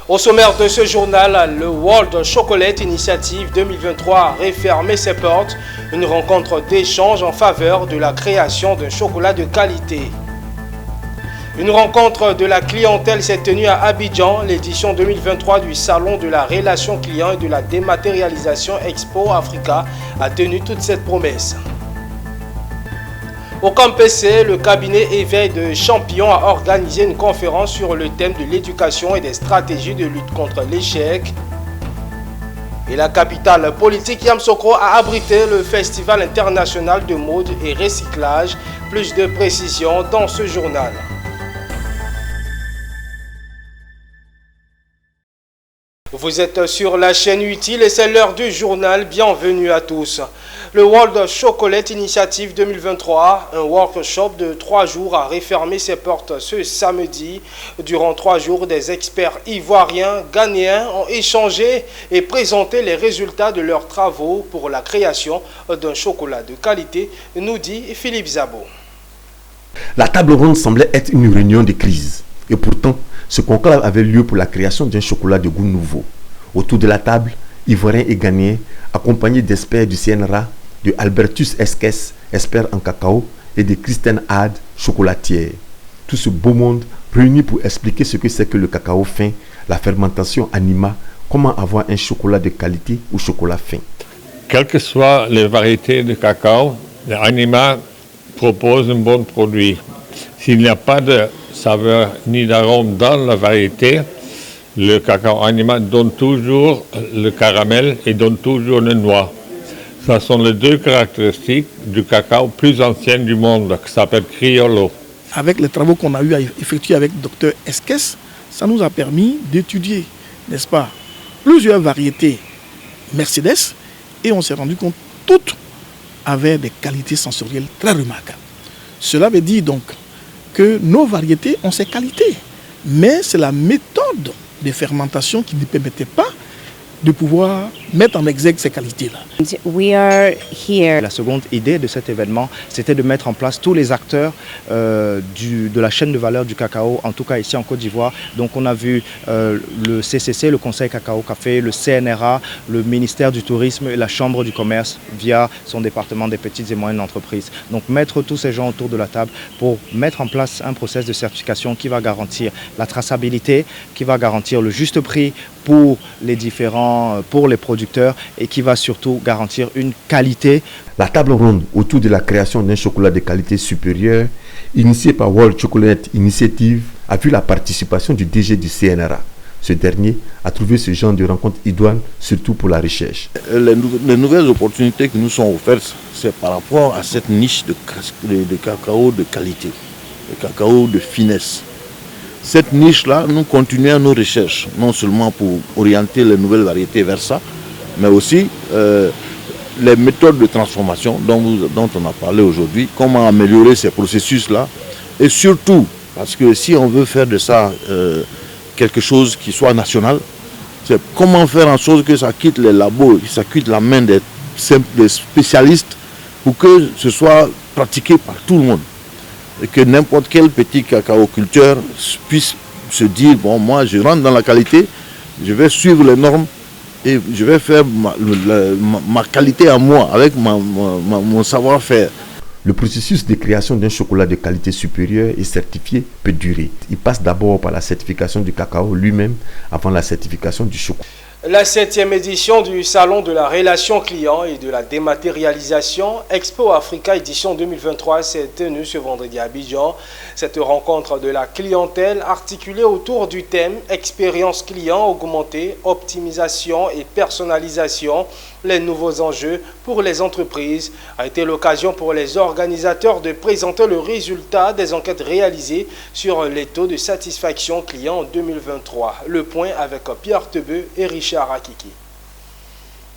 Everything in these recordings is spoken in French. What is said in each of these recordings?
Au sommaire de ce journal, le World Chocolate Initiative 2023 a refermé ses portes, une rencontre d'échange en faveur de la création d'un chocolat de qualité. Une rencontre de la clientèle s'est tenue à Abidjan, l'édition 2023 du Salon de la relation client et de la dématérialisation Expo Africa a tenu toute cette promesse. Au CAMPC, le cabinet Éveil de Champions a organisé une conférence sur le thème de l'éducation et des stratégies de lutte contre l'échec. Et la capitale politique Yamoussoukro a abrité le Festival international de mode et recyclage. Plus de précisions dans ce journal. Vous êtes sur la chaîne Utile et c'est l'heure du journal. Bienvenue à tous. Le World Chocolate Initiative 2023, un workshop de 3 jours a refermé ses portes ce samedi. Durant 3 jours, des experts ivoiriens, ghanéens ont échangé et présenté les résultats de leurs travaux pour la création d'un chocolat de qualité, nous dit Philippe Zabo. La table ronde semblait être une réunion de crise. Et pourtant, ce conclave avait lieu pour la création d'un chocolat de goût nouveau. Autour de la table, Ivoiriens et Ghanéens, accompagnés d'experts du CNRA, de Albertus Esques, expert en cacao, et de Christine Had, chocolatière. Tout ce beau monde réuni pour expliquer ce que c'est que le cacao fin, la fermentation anima, comment avoir un chocolat de qualité ou chocolat fin. Quelles que soient les variétés de cacao, l'anima propose un bon produit. S'il n'y a pas de saveur ni d'arôme dans la variété, le cacao anima donne toujours le caramel et donne toujours le noix. Ce sont les deux caractéristiques du cacao plus ancien du monde, qui s'appelle Criollo. Avec les travaux qu'on a eu à effectuer avec le docteur Esques, ça nous a permis d'étudier, n'est-ce pas, plusieurs variétés Mercedes, et on s'est rendu compte que toutes avaient des qualités sensorielles très remarquables. Cela veut dire donc que nos variétés ont ces qualités, mais c'est la méthode de fermentation qui ne permettait pas de pouvoir mettre en exergue ces qualités-là. We are here. La seconde idée de cet événement, c'était de mettre en place tous les acteurs de la chaîne de valeur du cacao, en tout cas ici en Côte d'Ivoire. Donc on a vu le CCC, le Conseil Cacao Café, le CNRA, le ministère du Tourisme et la Chambre du Commerce via son département des petites et moyennes entreprises. Donc mettre tous ces gens autour de la table pour mettre en place un processus de certification qui va garantir la traçabilité, qui va garantir le juste prix pour les producteurs et qui va surtout garantir une qualité. La table ronde autour de la création d'un chocolat de qualité supérieure, initiée par World Chocolate Initiative, a vu la participation du DG du CNRA. Ce dernier a trouvé ce genre de rencontre idoine, surtout pour la recherche. Les nouvelles opportunités qui nous sont offertes, c'est par rapport à cette niche de cacao de qualité, de cacao de finesse. Cette niche-là, nous continuons nos recherches, non seulement pour orienter les nouvelles variétés vers ça, mais aussi les méthodes de transformation dont on a parlé aujourd'hui, comment améliorer ces processus-là, et surtout, parce que si on veut faire de ça quelque chose qui soit national, c'est comment faire en sorte que ça quitte les labos, que ça quitte la main des spécialistes, pour que ce soit pratiqué par tout le monde. Et que n'importe quel petit cacao-culteur puisse se dire, bon, moi je rentre dans la qualité, je vais suivre les normes et je vais faire ma qualité à moi, avec mon savoir-faire. Le processus de création d'un chocolat de qualité supérieure et certifié peut durer. Il passe d'abord par la certification du cacao lui-même avant la certification du chocolat. La 7e édition du Salon de la relation client et de la dématérialisation Expo Africa édition 2023 s'est tenue ce vendredi à Abidjan. Cette rencontre de la clientèle articulée autour du thème expérience client augmentée, optimisation et personnalisation, les nouveaux enjeux pour les entreprises, a été l'occasion pour les organisateurs de présenter le résultat des enquêtes réalisées sur les taux de satisfaction client en 2023. Le point avec Pierre Tebeu et Richard Akiki.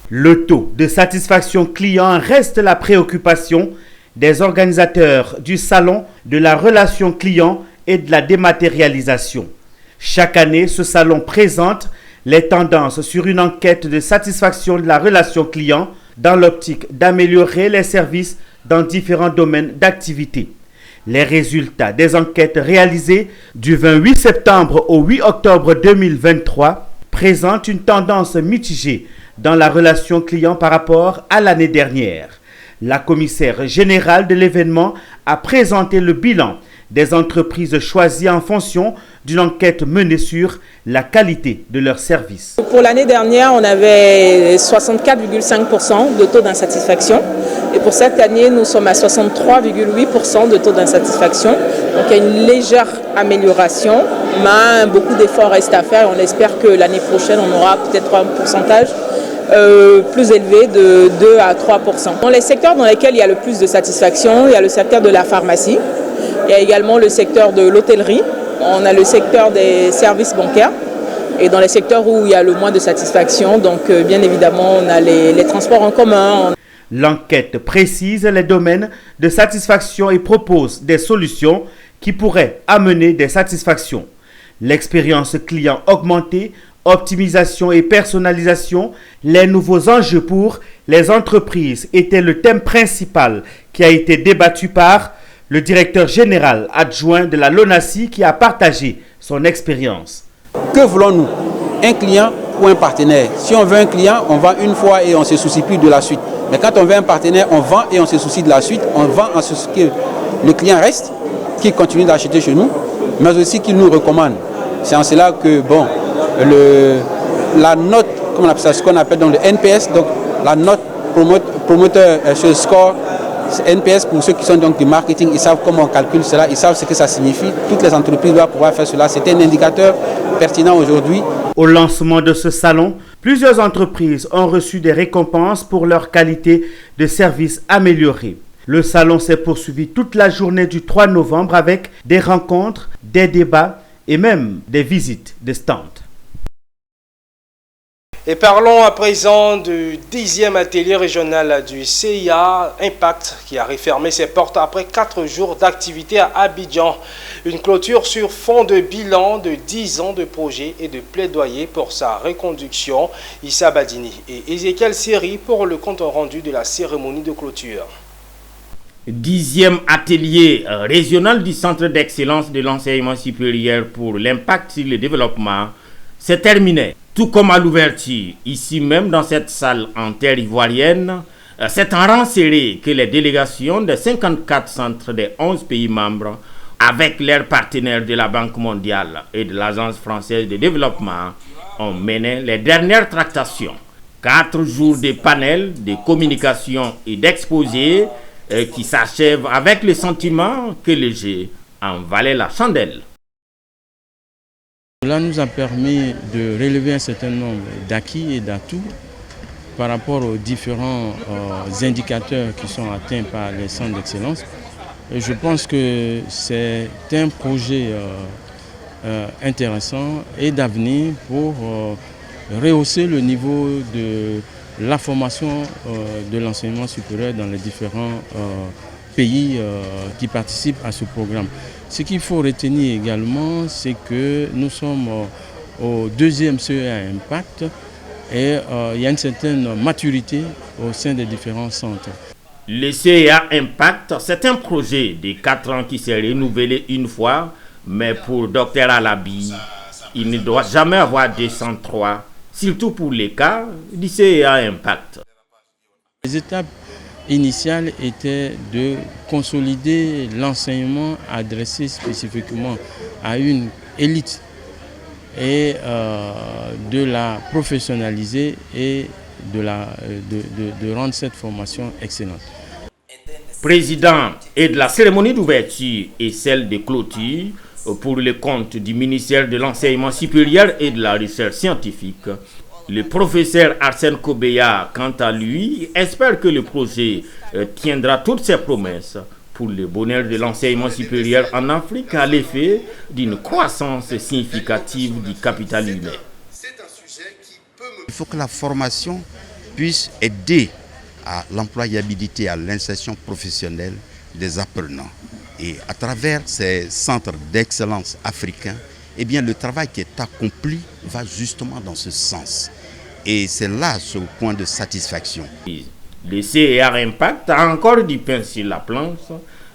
Le taux de satisfaction client reste la préoccupation des organisateurs du Salon de la relation client et de la dématérialisation. Chaque année, ce salon présente les tendances sur une enquête de satisfaction de la relation client dans l'optique d'améliorer les services dans différents domaines d'activité. Les résultats des enquêtes réalisées du 28 septembre au 8 octobre 2023 présentent une tendance mitigée dans la relation client par rapport à l'année dernière. La commissaire générale de l'événement a présenté le bilan des entreprises choisies en fonction d'une enquête menée sur la qualité de leurs services. Pour l'année dernière, on avait 64,5% de taux d'insatisfaction. Et pour cette année, nous sommes à 63,8% de taux d'insatisfaction. Donc il y a une légère amélioration, mais beaucoup d'efforts restent à faire. On espère que l'année prochaine, on aura peut-être un pourcentage plus élevé de 2 à 3%. Dans les secteurs dans lesquels il y a le plus de satisfaction, il y a le secteur de la pharmacie, il y a également le secteur de l'hôtellerie, on a le secteur des services bancaires et dans les secteurs où il y a le moins de satisfaction, donc bien évidemment on a les transports en commun. L'enquête précise les domaines de satisfaction et propose des solutions qui pourraient amener des satisfactions. L'expérience client augmentée, optimisation et personnalisation, les nouveaux enjeux pour les entreprises étaient le thème principal qui a été débattu par le directeur général adjoint de la LONASI qui a partagé son expérience. Que voulons-nous? Un client ou un partenaire? Si on veut un client, on vend une fois et on ne se soucie plus de la suite. Mais quand on veut un partenaire, on vend et on se soucie de la suite. On vend en ce que le client reste, qu'il continue d'acheter chez nous, mais aussi qu'il nous recommande. C'est en cela que la note, comme on appelle ça, ce qu'on appelle donc le NPS, donc la note promoteur score, NPS pour ceux qui sont donc du marketing, ils savent comment on calcule cela, ils savent ce que ça signifie. Toutes les entreprises doivent pouvoir faire cela. C'est un indicateur pertinent aujourd'hui. Au lancement de ce salon, plusieurs entreprises ont reçu des récompenses pour leur qualité de service améliorée. Le salon s'est poursuivi toute la journée du 3 novembre avec des rencontres, des débats et même des visites de stands. Et parlons à présent du 10e atelier régional du CIA Impact qui a refermé ses portes après 4 jours d'activité à Abidjan. Une clôture sur fond de bilan de 10 ans de projet et de plaidoyer pour sa reconduction. Issa Badini et Ezekiel Siri pour le compte rendu de la cérémonie de clôture. 10e atelier régional du Centre d'excellence de l'enseignement supérieur pour l'impact sur le développement s'est terminé. Tout comme à l'ouverture, ici même dans cette salle en terre ivoirienne, c'est en rang serré que les délégations des 54 centres des 11 pays membres, avec leurs partenaires de la Banque mondiale et de l'Agence française de développement, ont mené les dernières tractations. 4 jours de panels, de communication et d'exposés qui s'achèvent avec le sentiment que le jeu en valait la chandelle. Cela nous a permis de relever un certain nombre d'acquis et d'atouts par rapport aux différents indicateurs qui sont atteints par les centres d'excellence. Je pense que c'est un projet intéressant et d'avenir pour rehausser le niveau de la formation de l'enseignement supérieur dans les différents pays qui participent à ce programme. Ce qu'il faut retenir également, c'est que nous sommes au 2e CEA Impact et il y a une certaine maturité au sein des différents centres. Le CEA Impact, c'est un projet de 4 ans qui s'est renouvelé une fois, mais pour Dr Alabi, il ne doit jamais avoir 203, surtout pour les cas du CEA Impact. Les étapes initiale était de consolider l'enseignement adressé spécifiquement à une élite et de la professionnaliser et de rendre cette formation excellente. Président et de la cérémonie d'ouverture et celle de clôture pour le compte du ministère de l'Enseignement supérieur et de la Recherche scientifique, le professeur Arsène Kobeya, quant à lui, espère que le projet tiendra toutes ses promesses pour le bonheur de l'enseignement supérieur en Afrique à l'effet d'une croissance significative du capital humain. Il faut que la formation puisse aider à l'employabilité, à l'insertion professionnelle des apprenants. Et à travers ces centres d'excellence africains, eh bien, le travail qui est accompli va justement dans ce sens. Et c'est là ce point de satisfaction. Le CEA Impact a encore du pain sur la planche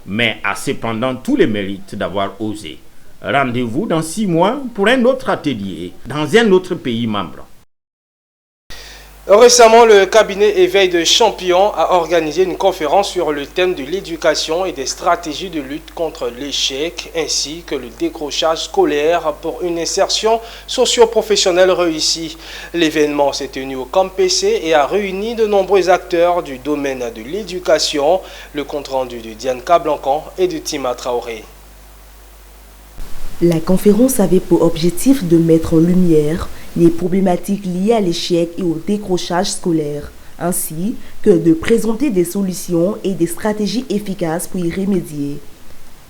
mais a cependant tous les mérites d'avoir osé. Rendez-vous dans 6 mois pour un autre atelier dans un autre pays membre. Récemment, le cabinet Éveil de Champions a organisé une conférence sur le thème de l'éducation et des stratégies de lutte contre l'échec ainsi que le décrochage scolaire pour une insertion socio-professionnelle réussie. L'événement s'est tenu au Camp PC et a réuni de nombreux acteurs du domaine de l'éducation. Le compte-rendu de Diane Kablancan et de Tima Traoré. La conférence avait pour objectif de mettre en lumière les problématiques liées à l'échec et au décrochage scolaire, ainsi que de présenter des solutions et des stratégies efficaces pour y remédier.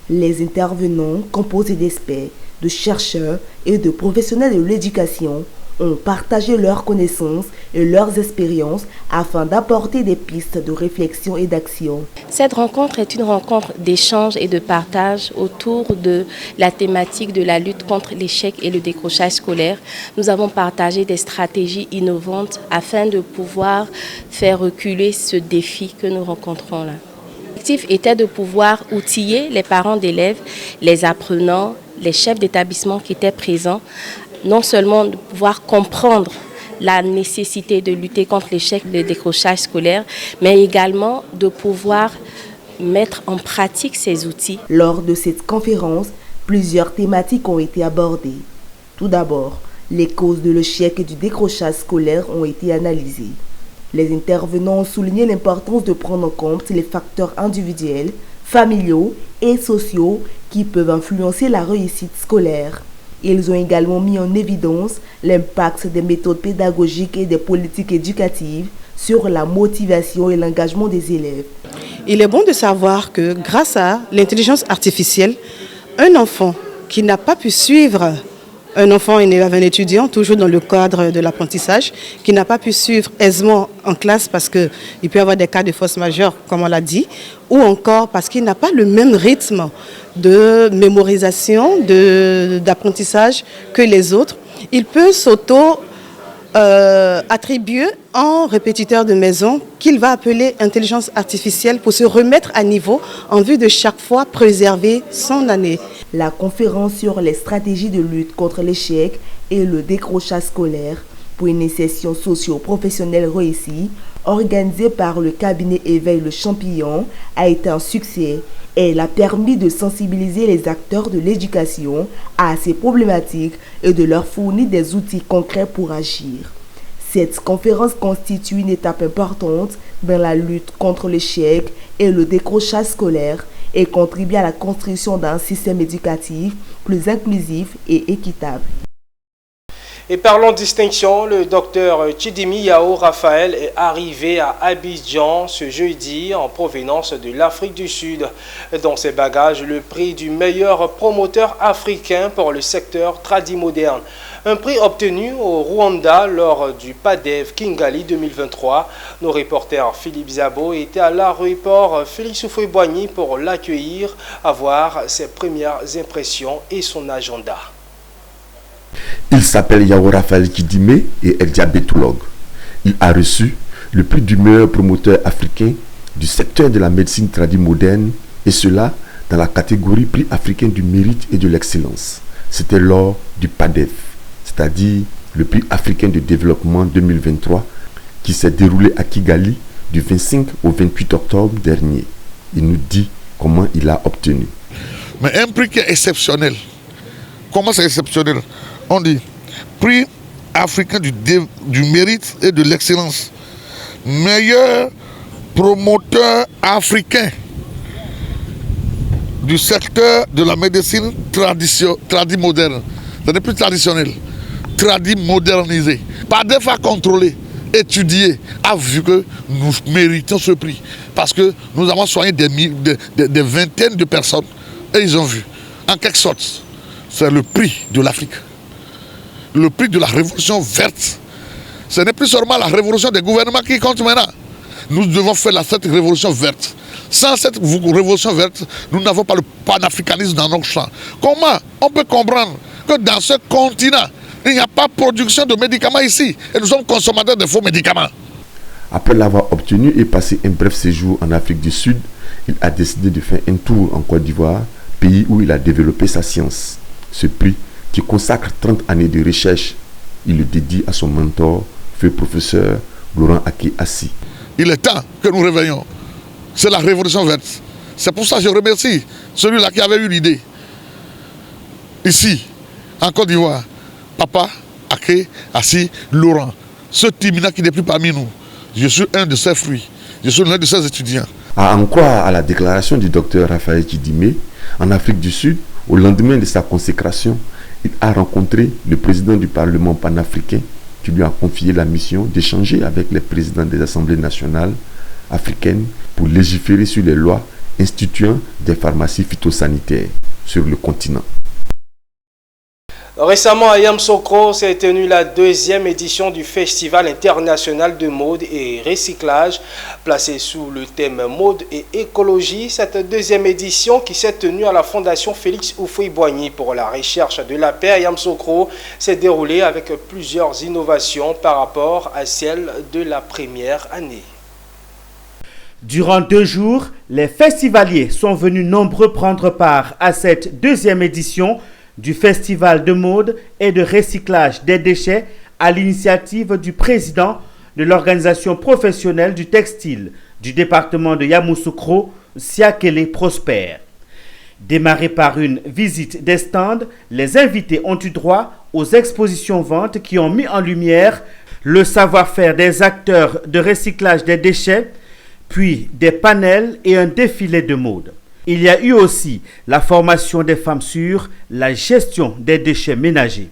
Les intervenants, composés d'experts, de chercheurs et de professionnels de l'éducation, ont partagé leurs connaissances et leurs expériences afin d'apporter des pistes de réflexion et d'action. Cette rencontre est une rencontre d'échange et de partage autour de la thématique de la lutte contre l'échec et le décrochage scolaire. Nous avons partagé des stratégies innovantes afin de pouvoir faire reculer ce défi que nous rencontrons là. L'objectif était de pouvoir outiller les parents d'élèves, les apprenants, les chefs d'établissement qui étaient présents, non seulement de pouvoir comprendre la nécessité de lutter contre l'échec et le décrochage scolaire, mais également de pouvoir mettre en pratique ces outils. Lors de cette conférence, plusieurs thématiques ont été abordées. Tout d'abord, les causes de l'échec et du décrochage scolaire ont été analysées. Les intervenants ont souligné l'importance de prendre en compte les facteurs individuels, familiaux et sociaux qui peuvent influencer la réussite scolaire. Ils ont également mis en évidence l'impact des méthodes pédagogiques et des politiques éducatives sur la motivation et l'engagement des élèves. Il est bon de savoir que grâce à l'intelligence artificielle, un enfant qui n'a pas pu suivre, un enfant est un étudiant, toujours dans le cadre de l'apprentissage, qui n'a pas pu suivre aisément en classe parce qu'il peut y avoir des cas de force majeure, comme on l'a dit, ou encore parce qu'il n'a pas le même rythme de mémorisation, d'apprentissage que les autres. Il peut s'auto-attribuer en répétiteur de maison qu'il va appeler intelligence artificielle pour se remettre à niveau en vue de chaque fois préserver son année. La conférence sur les stratégies de lutte contre l'échec et le décrochage scolaire pour une insertion socio-professionnelle réussie, organisée par le cabinet Éveil le Champignon, a été un succès. Elle a permis de sensibiliser les acteurs de l'éducation à ces problématiques et de leur fournir des outils concrets pour agir. Cette conférence constitue une étape importante dans la lutte contre l'échec et le décrochage scolaire et contribue à la construction d'un système éducatif plus inclusif et équitable. Et parlons distinction, le docteur Chidimi Yao Raphaël est arrivé à Abidjan ce jeudi en provenance de l'Afrique du Sud. Dans ses bagages, le prix du meilleur promoteur africain pour le secteur tradimoderne. Un prix obtenu au Rwanda lors du PADEV Kingali 2023. Nos reporters Philippe Zabo étaient à l'aéroport Félix Houphouët-Boigny pour l'accueillir, à voir ses premières impressions et son agenda. Il s'appelle Yao Raphaël Kidime et est diabétologue. Il a reçu le prix du meilleur promoteur africain du secteur de la médecine tradimoderne, et cela dans la catégorie prix africain du mérite et de l'excellence. C'était lors du PADEV, c'est-à-dire le prix africain de développement 2023 qui s'est déroulé à Kigali du 25 au 28 octobre dernier. Il nous dit comment il l'a obtenu. Mais un prix qui est exceptionnel. Comment c'est exceptionnel? On dit prix africain du mérite et de l'excellence. Meilleur promoteur africain du secteur de la médecine tradimoderne. Ce n'est plus traditionnel, tradimodernisé. PADEV a contrôlé, étudié, a vu que nous méritons ce prix. Parce que nous avons soigné des vingtaines de personnes et ils ont vu. En quelque sorte, c'est le prix de l'Afrique. Le prix de la révolution verte. Ce n'est plus seulement la révolution des gouvernements qui compte maintenant. Nous devons faire cette révolution verte. Sans cette révolution verte, nous n'avons pas le panafricanisme dans nos champs. Comment on peut comprendre que dans ce continent, il n'y a pas de production de médicaments ici et nous sommes consommateurs de faux médicaments? Après l'avoir obtenu et passé un bref séjour en Afrique du Sud, il a décidé de faire un tour en Côte d'Ivoire, pays où il a développé sa science. Ce prix, qui consacre 30 années de recherche, il le dédie à son mentor, feu professeur Laurent Aké Assi. Il est temps que nous réveillons. C'est la révolution verte. C'est pour ça que je remercie celui-là qui avait eu l'idée. Ici, en Côte d'Ivoire, Papa Aké Assi Laurent, ce Timina qui n'est plus parmi nous. Je suis un de ses fruits. Je suis l'un de ses étudiants. À en croire à la déclaration du docteur Raphaël Chidimé, en Afrique du Sud, au lendemain de sa consécration, il a rencontré le président du Parlement panafricain qui lui a confié la mission d'échanger avec les présidents des assemblées nationales africaines pour légiférer sur les lois instituant des pharmacies phytosanitaires sur le continent. Récemment, à Yamoussoukro s'est tenue la 2e édition du Festival international de mode et recyclage, placé sous le thème mode et écologie. Cette 2e édition qui s'est tenue à la Fondation Félix Houphouët-Boigny pour la recherche de la paix à Yamoussoukro s'est déroulée avec plusieurs innovations par rapport à celle de la première année. Durant 2 jours, les festivaliers sont venus nombreux prendre part à cette 2e édition du Festival de mode et de recyclage des déchets à l'initiative du président de l'organisation professionnelle du textile du département de Yamoussoukro, Siakele Prosper. Démarré par une visite des stands, les invités ont eu droit aux expositions-ventes qui ont mis en lumière le savoir-faire des acteurs de recyclage des déchets, puis des panels et un défilé de mode. Il y a eu aussi la formation des femmes sur la gestion des déchets ménagers.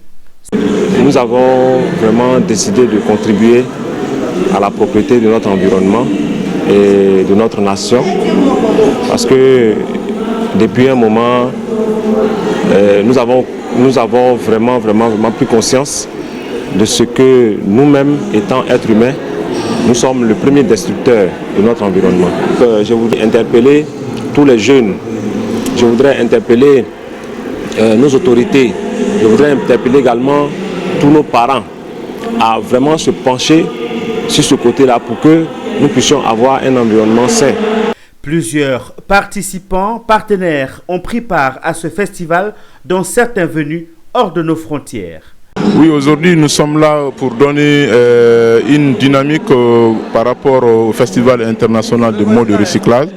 Nous avons vraiment décidé de contribuer à la propriété de notre environnement et de notre nation parce que depuis un moment, nous avons vraiment pris conscience de ce que nous-mêmes, étant êtres humains, nous sommes le premier destructeur de notre environnement. Je voudrais interpeller tous les jeunes, je voudrais interpeller nos autorités, je voudrais interpeller également tous nos parents à vraiment se pencher sur ce côté-là pour que nous puissions avoir un environnement sain. Plusieurs participants, partenaires ont pris part à ce festival, dont certains venus hors de nos frontières. Oui, aujourd'hui nous sommes là pour donner une dynamique par rapport au Festival international de mode de recyclage.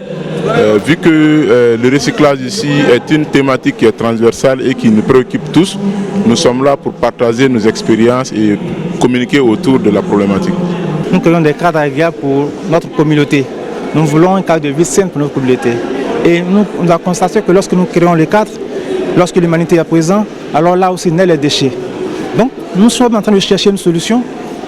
Vu que le recyclage ici est une thématique qui est transversale et qui nous préoccupe tous, nous sommes là pour partager nos expériences et communiquer autour de la problématique. Nous créons des cadres agréables pour notre communauté. Nous voulons un cadre de vie sain pour notre communauté. Et nous avons constaté que lorsque nous créons les cadres, lorsque l'humanité est présente, alors là aussi naissent les déchets. Donc nous sommes en train de chercher une solution.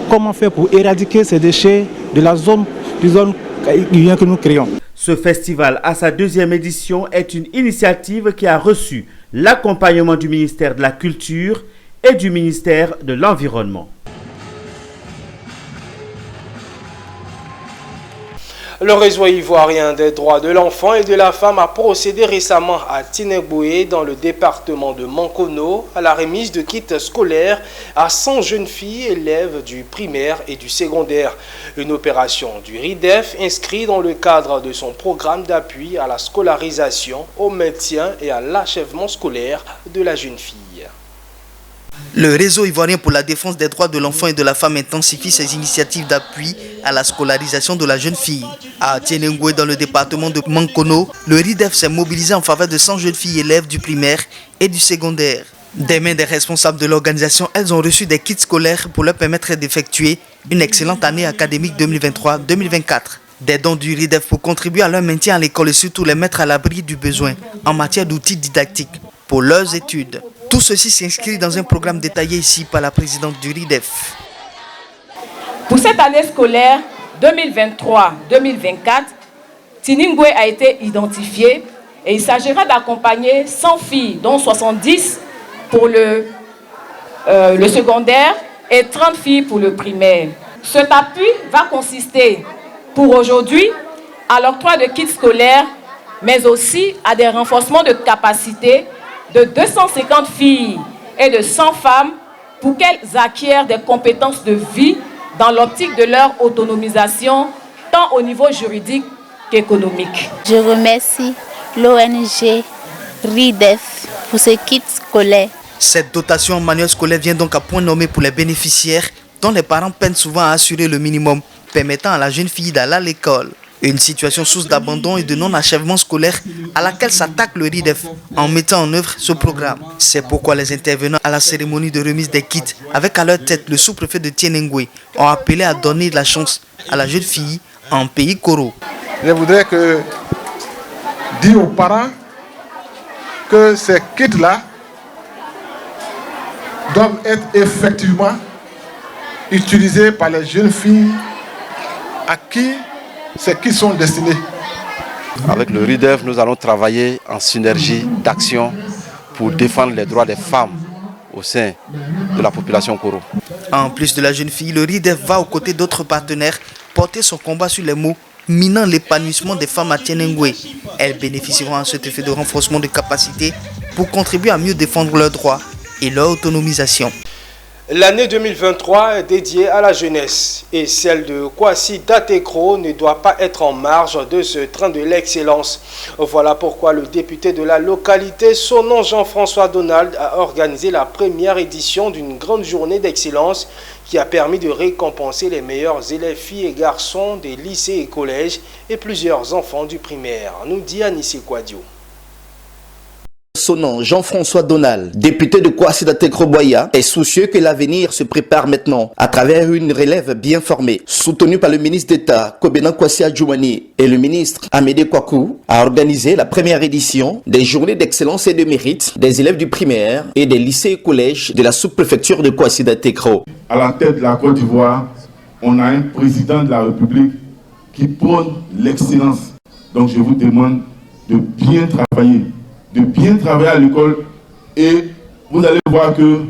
Comment faire pour éradiquer ces déchets de la zone que nous créons. Ce festival, à sa 2e édition, est une initiative qui a reçu l'accompagnement du ministère de la Culture et du ministère de l'Environnement. Le réseau ivoirien des droits de l'enfant et de la femme a procédé récemment à Tineboué, dans le département de Mankono, à la remise de kits scolaires à 100 jeunes filles élèves du primaire et du secondaire. Une opération du RIDEF inscrite dans le cadre de son programme d'appui à la scolarisation, au maintien et à l'achèvement scolaire de la jeune fille. Le réseau ivoirien pour la défense des droits de l'enfant et de la femme intensifie ses initiatives d'appui à la scolarisation de la jeune fille. À Tienengoué, dans le département de Mankono, le RIDEF s'est mobilisé en faveur de 100 jeunes filles élèves du primaire et du secondaire. Des mains des responsables de l'organisation, elles ont reçu des kits scolaires pour leur permettre d'effectuer une excellente année académique 2023-2024. Des dons du RIDEF pour contribuer à leur maintien à l'école et surtout les mettre à l'abri du besoin en matière d'outils didactiques pour leurs études. Tout ceci s'inscrit dans un programme détaillé ici par la présidente du RIDEF. Pour cette année scolaire 2023-2024, Tiningwe a été identifié et il s'agira d'accompagner 100 filles, dont 70 pour le secondaire et 30 filles pour le primaire. Cet appui va consister pour aujourd'hui à l'octroi de kits scolaires, mais aussi à des renforcements de capacités de 250 filles et de 100 femmes pour qu'elles acquièrent des compétences de vie dans l'optique de leur autonomisation, tant au niveau juridique qu'économique. Je remercie l'ONG RIDEF pour ce kit scolaire. Cette dotation en manuel scolaire vient donc à point nommé pour les bénéficiaires dont les parents peinent souvent à assurer le minimum permettant à la jeune fille d'aller à l'école. Une situation source d'abandon et de non-achèvement scolaire à laquelle s'attaque le RIDEF en mettant en œuvre ce programme. C'est pourquoi les intervenants à la cérémonie de remise des kits, avec à leur tête le sous-préfet de Tienengwe, ont appelé à donner de la chance à la jeune fille en pays Koro. Je voudrais dire aux parents que ces kits-là doivent être effectivement utilisés par les jeunes filles à qui ces kits sont destinés. Avec le RIDEF, nous allons travailler en synergie d'action pour défendre les droits des femmes au sein de la population Koro. En plus de la jeune fille, le RIDEF va aux côtés d'autres partenaires porter son combat sur les mots minant l'épanouissement des femmes à Tienengwe. Elles bénéficieront à cet effet de renforcement de capacité pour contribuer à mieux défendre leurs droits et leur autonomisation. L'année 2023 est dédiée à la jeunesse et celle de Kwasi Datekro ne doit pas être en marge de ce train de l'excellence. Voilà pourquoi le député de la localité, son nom Jean-François Donald, a organisé la première édition d'une grande journée d'excellence qui a permis de récompenser les meilleurs élèves filles et garçons des lycées et collèges et plusieurs enfants du primaire, nous dit Anissé Kouadio. Son nom, Jean-François Donald, député de Kwasi Datekro-Boya, est soucieux que l'avenir se prépare maintenant à travers une relève bien formée. Soutenu par le ministre d'État Kobena Kwasi Adjoumani et le ministre Amédée Kwaku, a organisé la première édition des journées d'excellence et de mérite des élèves du primaire et des lycées et collèges de la sous-préfecture de Kwasi Datekro. À la tête de la Côte d'Ivoire, on a un président de la République qui prône l'excellence. Donc je vous demande de bien travailler à l'école et vous allez voir que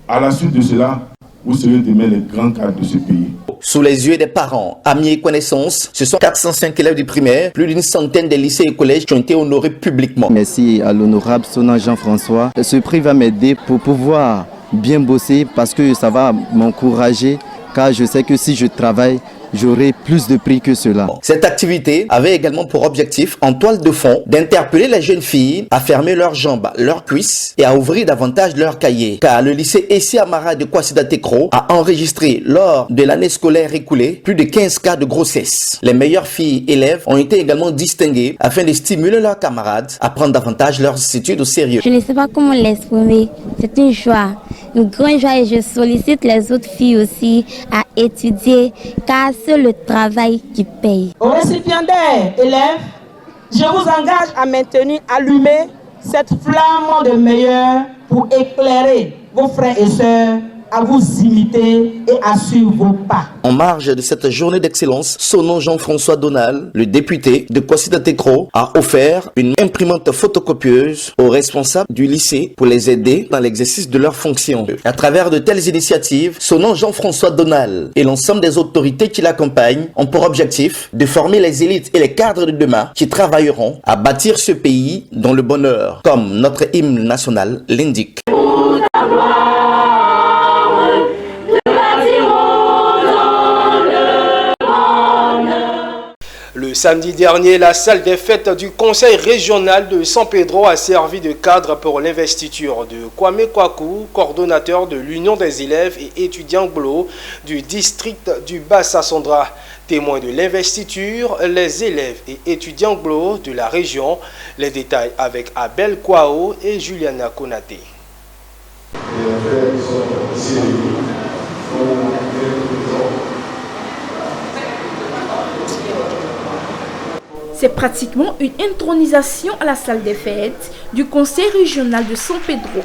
à la suite de cela, vous serez demain les grands cadres de ce pays. Sous les yeux des parents, amis et connaissances, ce sont 405 élèves du primaire, plus d'une centaine de lycées et collèges qui ont été honorés publiquement. Merci à l'honorable Sona Jean-François. Ce prix va m'aider pour pouvoir bien bosser parce que ça va m'encourager car je sais que si je travaille, j'aurai plus de prix que cela. Cette activité avait également pour objectif, en toile de fond, d'interpeller les jeunes filles à fermer leurs jambes, leurs cuisses et à ouvrir davantage leurs cahiers. Car le lycée Essi Amara de Kwasi Datekro a enregistré lors de l'année scolaire écoulée plus de 15 cas de grossesse. Les meilleures filles élèves ont été également distinguées afin de stimuler leurs camarades à prendre davantage leurs études au sérieux. Je ne sais pas comment l'exprimer. C'est une joie, une grande joie et je sollicite les autres filles aussi à étudier car c'est le travail qui paye. Aux récipiendaires, élèves, je vous engage à maintenir allumée cette flamme de meilleur pour éclairer vos frères et sœurs à vous imiter et à suivre vos pas. En marge de cette journée d'excellence, son nom Jean-François Donald, le député de Kwasi Datekro, a offert une imprimante photocopieuse aux responsables du lycée pour les aider dans l'exercice de leurs fonctions. À travers de telles initiatives, son nom Jean-François Donald et l'ensemble des autorités qui l'accompagnent ont pour objectif de former les élites et les cadres de demain qui travailleront à bâtir ce pays dans le bonheur, comme notre hymne national l'indique. Le samedi dernier, la salle des fêtes du conseil régional de San Pedro a servi de cadre pour l'investiture de Kwame Kwaku, coordonnateur de l'Union des élèves et étudiants Glo du district du Bas-Sassandra. Témoins de l'investiture, les élèves et étudiants Glo de la région. Les détails avec Abel Kwao et Juliana Konaté. C'est pratiquement une intronisation à la salle des fêtes du conseil régional de San Pedro.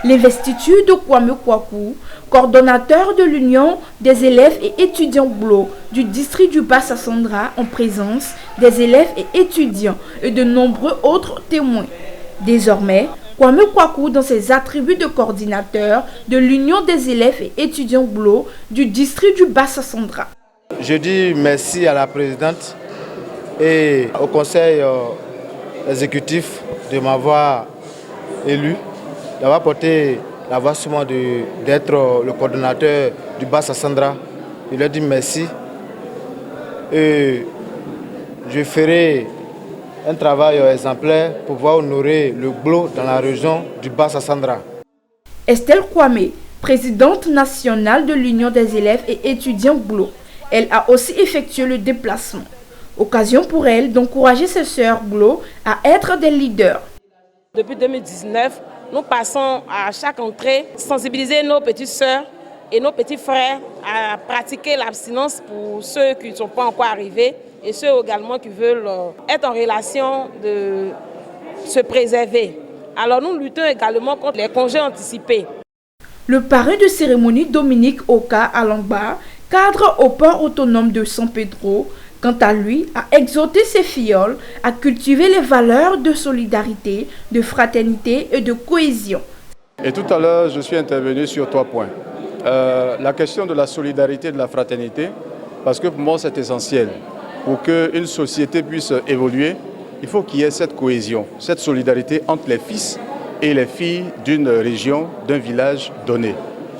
L'investiture de Kwame Kwaku, coordonnateur de l'Union des élèves et étudiants Glo du district du Bas-Sassandra en présence des élèves et étudiants et de nombreux autres témoins. Désormais, Kwame Kwaku, dans ses attributs de coordinateur de l'Union des élèves et étudiants Glo du district du Bas-Sassandra. Je dis merci à la présidente et au conseil exécutif de m'avoir élu, d'avoir porté la voix sûrement d'être le coordonnateur du Bas-Sassandra. Je leur dis merci et je ferai un travail exemplaire pour pouvoir honorer le GLO dans la région du Bas-Sassandra. Estelle Kwame, présidente nationale de l'Union des élèves et étudiants GLO, elle a aussi effectué le déplacement. Occasion pour elle d'encourager ses sœurs GLO à être des leaders. Depuis 2019, nous passons à chaque entrée sensibiliser nos petites sœurs et nos petits frères à pratiquer l'abstinence pour ceux qui ne sont pas encore arrivés et ceux également qui veulent être en relation de se préserver. Alors nous luttons également contre les congés anticipés. Le parrain de cérémonie Dominique Oka Alamba, cadre au port autonome de San Pedro, quant à lui, a exhorté ses filleuls à cultiver les valeurs de solidarité, de fraternité et de cohésion. Et tout à l'heure, je suis intervenu sur 3 points. La question de la solidarité et de la fraternité, parce que pour moi c'est essentiel. Pour qu'une société puisse évoluer, il faut qu'il y ait cette cohésion, cette solidarité entre les fils et les filles d'une région, d'un village donné.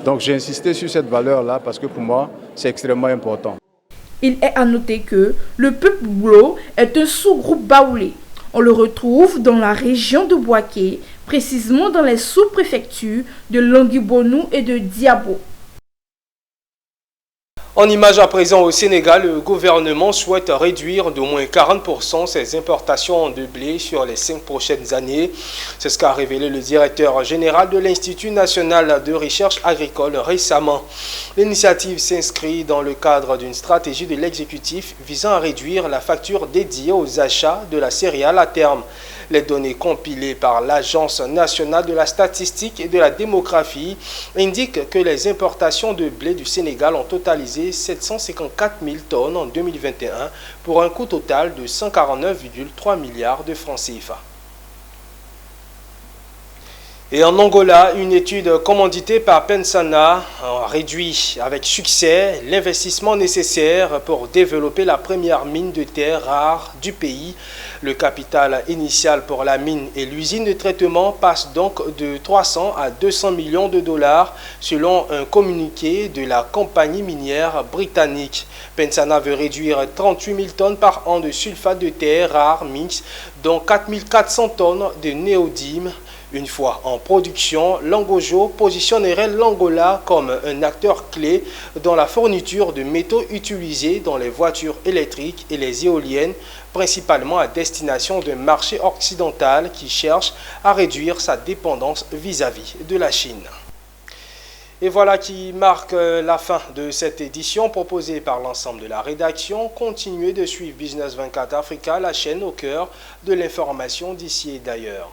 Donc j'ai insisté sur cette valeur-là parce que pour moi, c'est extrêmement important. Il est à noter que le peuple Glo est un sous-groupe baoulé. On le retrouve dans la région de Boaké, précisément dans les sous-préfectures de Longibonu et de Diabo. En image à présent au Sénégal, le gouvernement souhaite réduire d'au moins 40% ses importations de blé sur les 5 prochaines années. C'est ce qu'a révélé le directeur général de l'Institut national de recherche agricole récemment. L'initiative s'inscrit dans le cadre d'une stratégie de l'exécutif visant à réduire la facture dédiée aux achats de la céréale à terme. Les données compilées par l'Agence nationale de la statistique et de la démographie indiquent que les importations de blé du Sénégal ont totalisé 754 000 tonnes en 2021 pour un coût total de 149,3 milliards de francs CFA. Et en Angola, une étude commanditée par Pensana réduit avec succès l'investissement nécessaire pour développer la première mine de terre rare du pays. Le capital initial pour la mine et l'usine de traitement passe donc de 300 à 200 millions de dollars selon un communiqué de la compagnie minière britannique. Pensana veut réduire 38 000 tonnes par an de sulfate de terre rare mix, dont 4 400 tonnes de néodyme. Une fois en production, Langojo positionnerait l'Angola comme un acteur clé dans la fourniture de métaux utilisés dans les voitures électriques et les éoliennes, principalement à destination d'un marché occidental qui cherche à réduire sa dépendance vis-à-vis de la Chine. Et voilà qui marque la fin de cette édition proposée par l'ensemble de la rédaction. Continuez de suivre Business 24 Africa, la chaîne au cœur de l'information d'ici et d'ailleurs.